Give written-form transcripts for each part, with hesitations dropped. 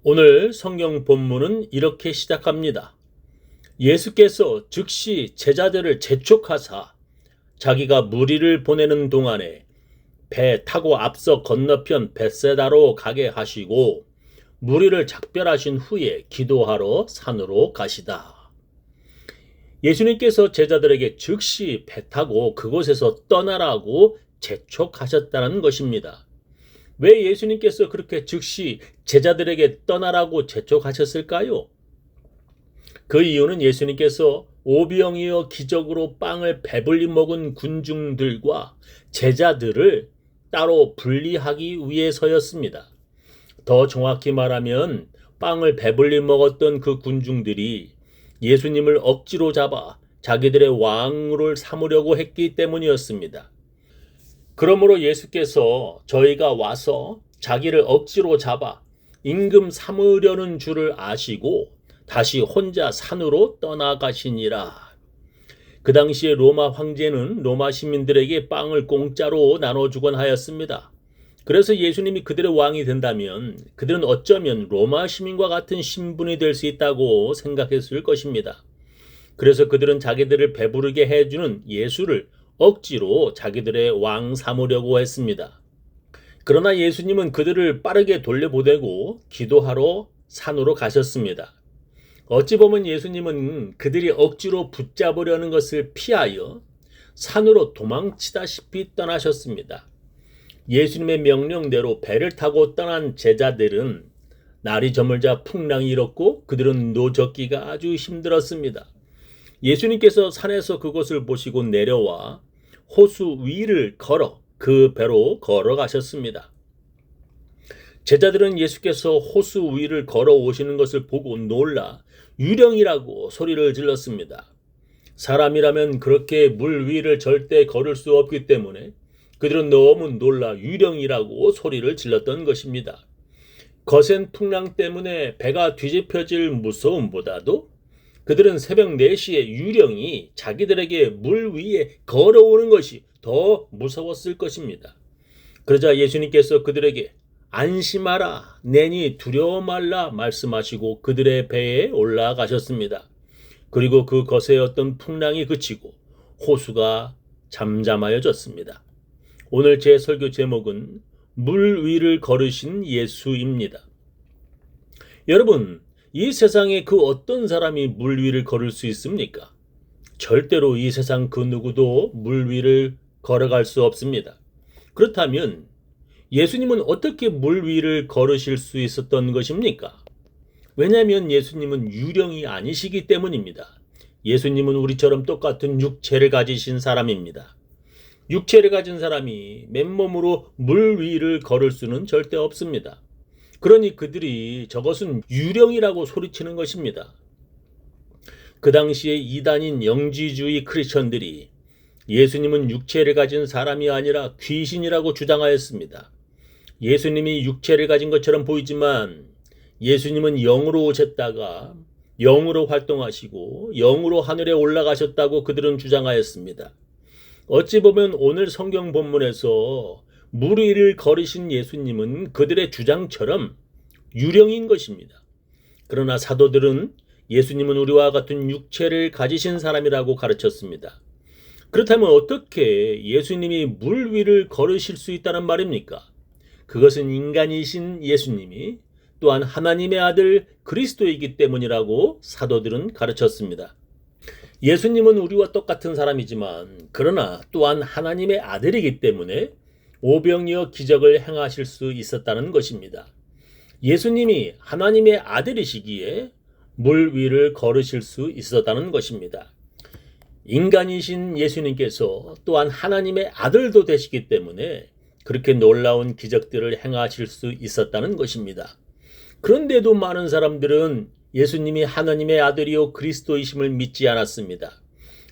오늘 성경 본문은 이렇게 시작합니다. 예수께서 즉시 제자들을 재촉하사 자기가 무리를 보내는 동안에 배 타고 앞서 건너편 벳세다로 가게 하시고 무리를 작별하신 후에 기도하러 산으로 가시다. 예수님께서 제자들에게 즉시 배 타고 그곳에서 떠나라고 재촉하셨다는 것입니다. 왜 예수님께서 그렇게 즉시 제자들에게 떠나라고 재촉하셨을까요? 그 이유는 예수님께서 오병이어 기적으로 빵을 배불리 먹은 군중들과 제자들을 따로 분리하기 위해서였습니다. 더 정확히 말하면 빵을 배불리 먹었던 그 군중들이 예수님을 억지로 잡아 자기들의 왕을 삼으려고 했기 때문이었습니다. 그러므로 예수께서 저희가 와서 자기를 억지로 잡아 임금 삼으려는 줄을 아시고 다시 혼자 산으로 떠나가시니라. 그 당시에 로마 황제는 로마 시민들에게 빵을 공짜로 나눠주곤 하였습니다. 그래서 예수님이 그들의 왕이 된다면 그들은 어쩌면 로마 시민과 같은 신분이 될 수 있다고 생각했을 것입니다. 그래서 그들은 자기들을 배부르게 해주는 예수를 억지로 자기들의 왕 삼으려고 했습니다. 그러나 예수님은 그들을 빠르게 돌려보내고 기도하러 산으로 가셨습니다. 어찌 보면 예수님은 그들이 억지로 붙잡으려는 것을 피하여 산으로 도망치다시피 떠나셨습니다. 예수님의 명령대로 배를 타고 떠난 제자들은 날이 저물자 풍랑이 일었고 그들은 노젓기가 아주 힘들었습니다. 예수님께서 산에서 그곳을 보시고 내려와 호수 위를 걸어 그 배로 걸어가셨습니다. 제자들은 예수께서 호수 위를 걸어오시는 것을 보고 놀라 유령이라고 소리를 질렀습니다. 사람이라면 그렇게 물 위를 절대 걸을 수 없기 때문에 그들은 너무 놀라 유령이라고 소리를 질렀던 것입니다. 거센 풍랑 때문에 배가 뒤집혀질 무서움보다도 그들은 새벽 4시에 유령이 자기들에게 물 위에 걸어오는 것이 더 무서웠을 것입니다. 그러자 예수님께서 그들에게 안심하라, 내니 두려워 말라 말씀하시고 그들의 배에 올라가셨습니다. 그리고 그 거세었던 풍랑이 그치고 호수가 잠잠하여졌습니다. 오늘 제 설교 제목은 물 위를 걸으신 예수입니다. 여러분, 이 세상에 그 어떤 사람이 물 위를 걸을 수 있습니까? 절대로 이 세상 그 누구도 물 위를 걸어갈 수 없습니다. 그렇다면 예수님은 어떻게 물 위를 걸으실 수 있었던 것입니까? 왜냐하면 예수님은 유령이 아니시기 때문입니다. 예수님은 우리처럼 똑같은 육체를 가지신 사람입니다. 육체를 가진 사람이 맨몸으로 물 위를 걸을 수는 절대 없습니다. 그러니 그들이 저것은 유령이라고 소리치는 것입니다. 그 당시에 이단인 영지주의 크리스천들이 예수님은 육체를 가진 사람이 아니라 귀신이라고 주장하였습니다. 예수님이 육체를 가진 것처럼 보이지만 예수님은 영으로 오셨다가 영으로 활동하시고 영으로 하늘에 올라가셨다고 그들은 주장하였습니다. 어찌 보면 오늘 성경 본문에서 물 위를 걸으신 예수님은 그들의 주장처럼 유령인 것입니다. 그러나 사도들은 예수님은 우리와 같은 육체를 가지신 사람이라고 가르쳤습니다. 그렇다면 어떻게 예수님이 물 위를 걸으실 수 있다는 말입니까? 그것은 인간이신 예수님이 또한 하나님의 아들 그리스도이기 때문이라고 사도들은 가르쳤습니다. 예수님은 우리와 똑같은 사람이지만 그러나 또한 하나님의 아들이기 때문에 오병이어 기적을 행하실 수 있었다는 것입니다. 예수님이 하나님의 아들이시기에 물 위를 걸으실 수 있었다는 것입니다. 인간이신 예수님께서 또한 하나님의 아들도 되시기 때문에 그렇게 놀라운 기적들을 행하실 수 있었다는 것입니다. 그런데도 많은 사람들은 예수님이 하나님의 아들이요 그리스도이심을 믿지 않았습니다.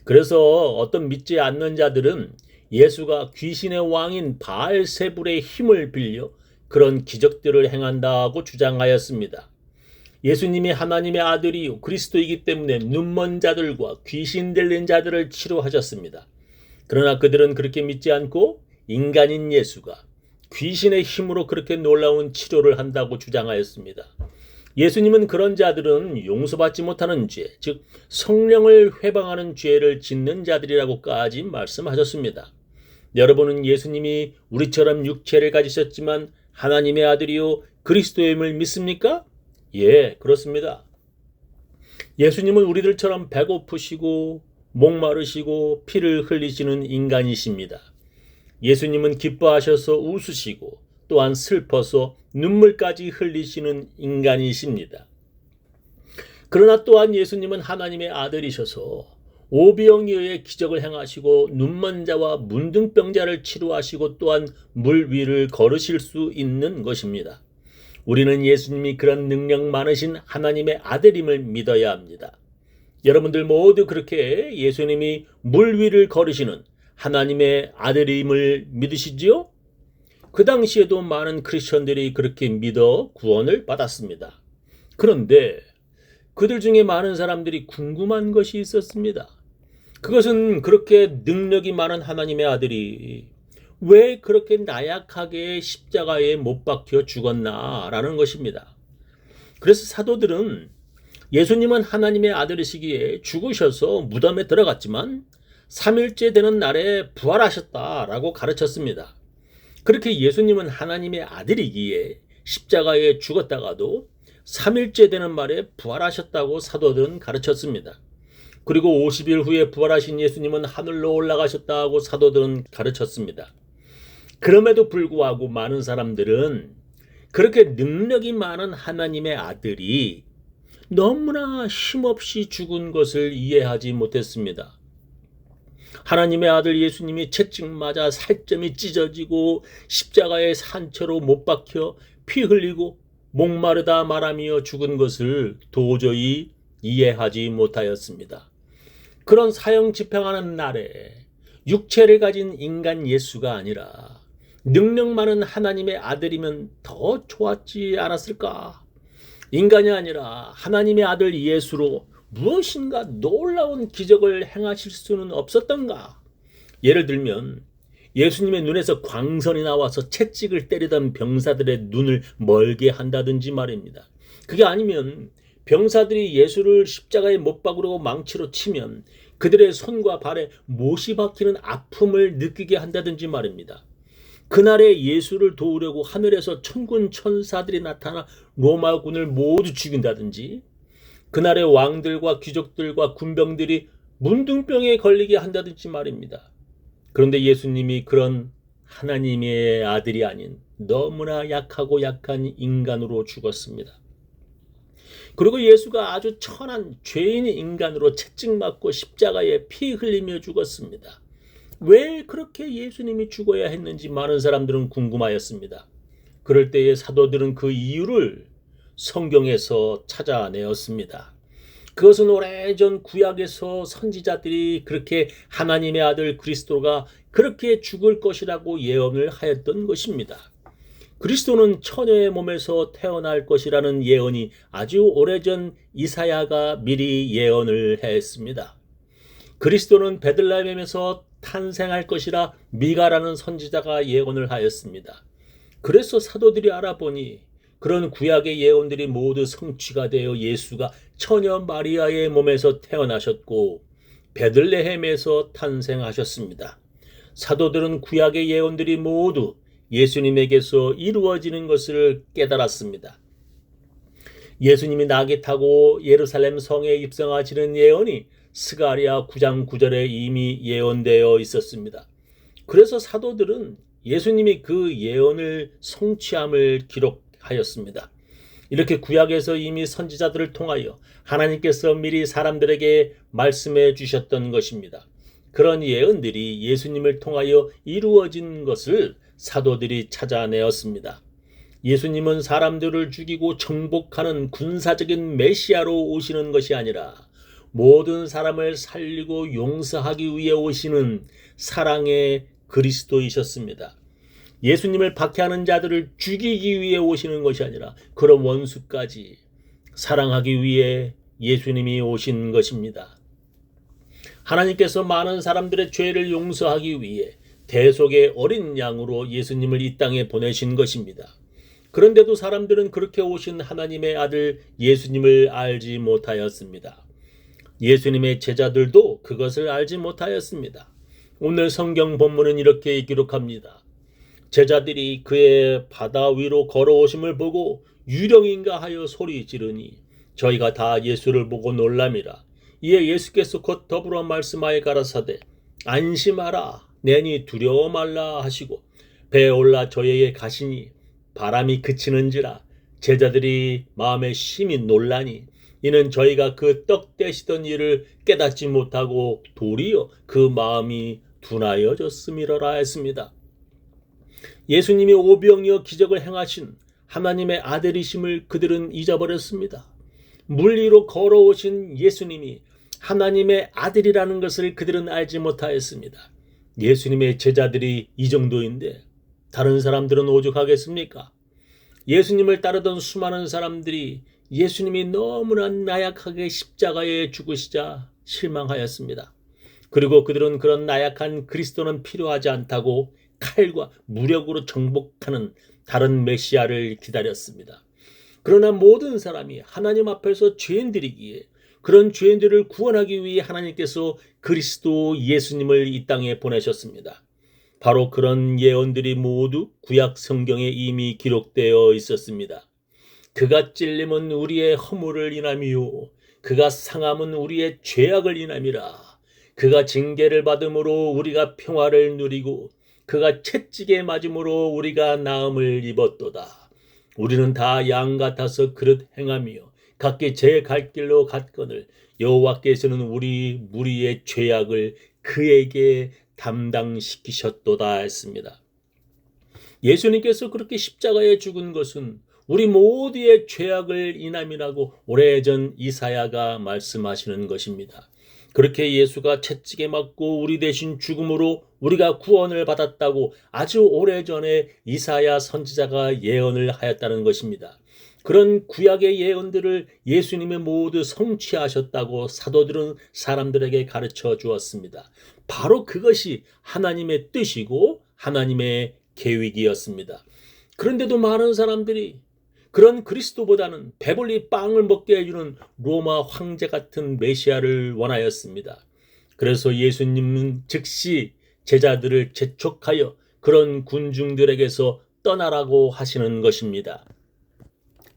그래서 어떤 믿지 않는 자들은 예수가 귀신의 왕인 바알세불의 힘을 빌려 그런 기적들을 행한다고 주장하였습니다. 예수님이 하나님의 아들이요 그리스도이기 때문에 눈먼 자들과 귀신 들린 자들을 치료하셨습니다. 그러나 그들은 그렇게 믿지 않고 인간인 예수가 귀신의 힘으로 그렇게 놀라운 치료를 한다고 주장하였습니다. 예수님은 그런 자들은 용서받지 못하는 죄, 즉 성령을 회방하는 죄를 짓는 자들이라고까지 말씀하셨습니다. 여러분은 예수님이 우리처럼 육체를 가지셨지만 하나님의 아들이요 그리스도임을 믿습니까? 예, 그렇습니다. 예수님은 우리들처럼 배고프시고 목마르시고 피를 흘리시는 인간이십니다. 예수님은 기뻐하셔서 웃으시고 또한 슬퍼서 눈물까지 흘리시는 인간이십니다. 그러나 또한 예수님은 하나님의 아들이셔서 오병이어의 기적을 행하시고 눈먼 자와 문둥병자를 치료하시고 또한 물 위를 걸으실 수 있는 것입니다. 우리는 예수님이 그런 능력 많으신 하나님의 아들임을 믿어야 합니다. 여러분들 모두 그렇게 예수님이 물 위를 걸으시는 하나님의 아들임을 믿으시지요? 그 당시에도 많은 크리스천들이 그렇게 믿어 구원을 받았습니다. 그런데 그들 중에 많은 사람들이 궁금한 것이 있었습니다. 그것은 그렇게 능력이 많은 하나님의 아들이 왜 그렇게 나약하게 십자가에 못 박혀 죽었나라는 것입니다. 그래서 사도들은 예수님은 하나님의 아들이시기에 죽으셔서 무덤에 들어갔지만 3일째 되는 날에 부활하셨다라고 가르쳤습니다. 그렇게 예수님은 하나님의 아들이기에 십자가에 죽었다가도 3일째 되는 말에 부활하셨다고 사도들은 가르쳤습니다. 그리고 50일 후에 부활하신 예수님은 하늘로 올라가셨다고 사도들은 가르쳤습니다. 그럼에도 불구하고 많은 사람들은 그렇게 능력이 많은 하나님의 아들이 너무나 힘없이 죽은 것을 이해하지 못했습니다. 하나님의 아들 예수님이 채찍 맞아 살점이 찢어지고 십자가에 산채로 못 박혀 피 흘리고 목마르다 말하며 죽은 것을 도저히 이해하지 못하였습니다. 그런 사형 집행하는 날에 육체를 가진 인간 예수가 아니라 능력 많은 하나님의 아들이면 더 좋았지 않았을까? 인간이 아니라 하나님의 아들 예수로 무엇인가 놀라운 기적을 행하실 수는 없었던가? 예를 들면 예수님의 눈에서 광선이 나와서 채찍을 때리던 병사들의 눈을 멀게 한다든지 말입니다. 그게 아니면 병사들이 예수를 십자가에 못 박으려고 망치로 치면 그들의 손과 발에 못이 박히는 아픔을 느끼게 한다든지 말입니다. 그날에 예수를 도우려고 하늘에서 천군 천사들이 나타나 로마군을 모두 죽인다든지 그날의 왕들과 귀족들과 군병들이 문둥병에 걸리게 한다든지 말입니다. 그런데 예수님이 그런 하나님의 아들이 아닌 너무나 약하고 약한 인간으로 죽었습니다. 그리고 예수가 아주 천한 죄인 인간으로 채찍 맞고 십자가에 피 흘리며 죽었습니다. 왜 그렇게 예수님이 죽어야 했는지 많은 사람들은 궁금하였습니다. 그럴 때에 사도들은 그 이유를 성경에서 찾아내었습니다. 그것은 오래전 구약에서 선지자들이 그렇게 하나님의 아들 그리스도가 그렇게 죽을 것이라고 예언을 하였던 것입니다. 그리스도는 처녀의 몸에서 태어날 것이라는 예언이 아주 오래전 이사야가 미리 예언을 했습니다. 그리스도는 베들레헴에서 탄생할 것이라 미가라는 선지자가 예언을 하였습니다. 그래서 사도들이 알아보니 그런 구약의 예언들이 모두 성취가 되어 예수가 처녀 마리아의 몸에서 태어나셨고 베들레헴에서 탄생하셨습니다. 사도들은 구약의 예언들이 모두 예수님에게서 이루어지는 것을 깨달았습니다. 예수님이 낙이 타고 예루살렘 성에 입성하시는 예언이 스가랴 9장 9절에 이미 예언되어 있었습니다. 그래서 사도들은 예수님이 그 예언을 성취함을 기록하였습니다. 이렇게 구약에서 이미 선지자들을 통하여 하나님께서 미리 사람들에게 말씀해 주셨던 것입니다. 그런 예언들이 예수님을 통하여 이루어진 것을 사도들이 찾아내었습니다. 예수님은 사람들을 죽이고 정복하는 군사적인 메시아로 오시는 것이 아니라 모든 사람을 살리고 용서하기 위해 오시는 사랑의 그리스도이셨습니다. 예수님을 박해하는 자들을 죽이기 위해 오시는 것이 아니라 그런 원수까지 사랑하기 위해 예수님이 오신 것입니다. 하나님께서 많은 사람들의 죄를 용서하기 위해 대속의 어린 양으로 예수님을 이 땅에 보내신 것입니다. 그런데도 사람들은 그렇게 오신 하나님의 아들 예수님을 알지 못하였습니다. 예수님의 제자들도 그것을 알지 못하였습니다. 오늘 성경 본문은 이렇게 기록합니다. 제자들이 그의 바다 위로 걸어오심을 보고 유령인가 하여 소리 지르니 저희가 다 예수를 보고 놀람이라. 이에 예수께서 곧 더불어 말씀하여 가라사대 안심하라 내니 두려워 말라 하시고 배에 올라 저희에게 가시니 바람이 그치는지라 제자들이 마음에 심히 놀라니 이는 저희가 그 떡 떼시던 일을 깨닫지 못하고 도리어 그 마음이 둔하여졌음이러라 했습니다. 예수님이 오병이어 기적을 행하신 하나님의 아들이심을 그들은 잊어버렸습니다. 물 위로 걸어오신 예수님이 하나님의 아들이라는 것을 그들은 알지 못하였습니다. 예수님의 제자들이 이 정도인데 다른 사람들은 오죽하겠습니까? 예수님을 따르던 수많은 사람들이 예수님이 너무나 나약하게 십자가에 죽으시자 실망하였습니다. 그리고 그들은 그런 나약한 그리스도는 필요하지 않다고 칼과 무력으로 정복하는 다른 메시아를 기다렸습니다. 그러나 모든 사람이 하나님 앞에서 죄인들이기에 그런 죄인들을 구원하기 위해 하나님께서 그리스도 예수님을 이 땅에 보내셨습니다. 바로 그런 예언들이 모두 구약 성경에 이미 기록되어 있었습니다. 그가 찔림은 우리의 허물을 인함이요 그가 상함은 우리의 죄악을 인함이라. 그가 징계를 받음으로 우리가 평화를 누리고 그가 채찍에 맞음으로 우리가 나음을 입었도다. 우리는 다 양 같아서 그릇 행하며 각기 제 갈 길로 갔거늘 여호와께서는 우리 무리의 죄악을 그에게 담당시키셨도다 했습니다. 예수님께서 그렇게 십자가에 죽은 것은 우리 모두의 죄악을 인함이라고 오래전 이사야가 말씀하시는 것입니다. 그렇게 예수가 채찍에 맞고 우리 대신 죽음으로 우리가 구원을 받았다고 아주 오래전에 이사야 선지자가 예언을 하였다는 것입니다. 그런 구약의 예언들을 예수님이 모두 성취하셨다고 사도들은 사람들에게 가르쳐 주었습니다. 바로 그것이 하나님의 뜻이고 하나님의 계획이었습니다. 그런데도 많은 사람들이 그런 그리스도보다는 배불리 빵을 먹게 해주는 로마 황제 같은 메시아를 원하였습니다. 그래서 예수님은 즉시 제자들을 재촉하여 그런 군중들에게서 떠나라고 하시는 것입니다.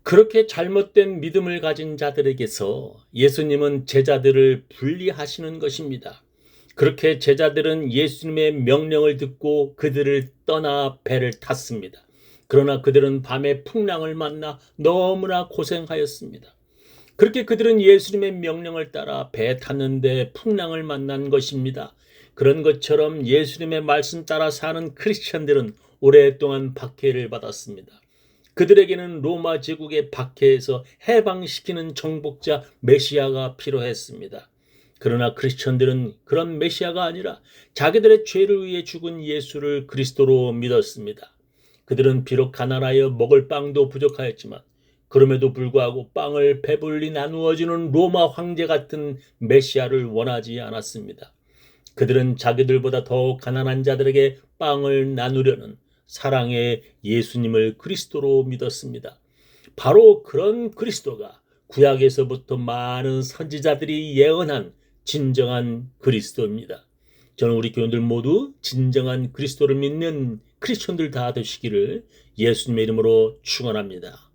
그렇게 잘못된 믿음을 가진 자들에게서 예수님은 제자들을 분리하시는 것입니다. 그렇게 제자들은 예수님의 명령을 듣고 그들을 떠나 배를 탔습니다. 그러나 그들은 밤에 풍랑을 만나 너무나 고생하였습니다. 그렇게 그들은 예수님의 명령을 따라 배에 탔는데 풍랑을 만난 것입니다. 그런 것처럼 예수님의 말씀 따라 사는 크리스천들은 오랫동안 박해를 받았습니다. 그들에게는 로마 제국의 박해에서 해방시키는 정복자 메시아가 필요했습니다. 그러나 크리스천들은 그런 메시아가 아니라 자기들의 죄를 위해 죽은 예수를 그리스도로 믿었습니다. 그들은 비록 가난하여 먹을 빵도 부족하였지만 그럼에도 불구하고 빵을 배불리 나누어주는 로마 황제 같은 메시아를 원하지 않았습니다. 그들은 자기들보다 더 가난한 자들에게 빵을 나누려는 사랑의 예수님을 그리스도로 믿었습니다. 바로 그런 그리스도가 구약에서부터 많은 선지자들이 예언한 진정한 그리스도입니다. 저는 우리 교인들 모두 진정한 그리스도를 믿는 크리스천들 다 되시기를 예수님의 이름으로 축원합니다.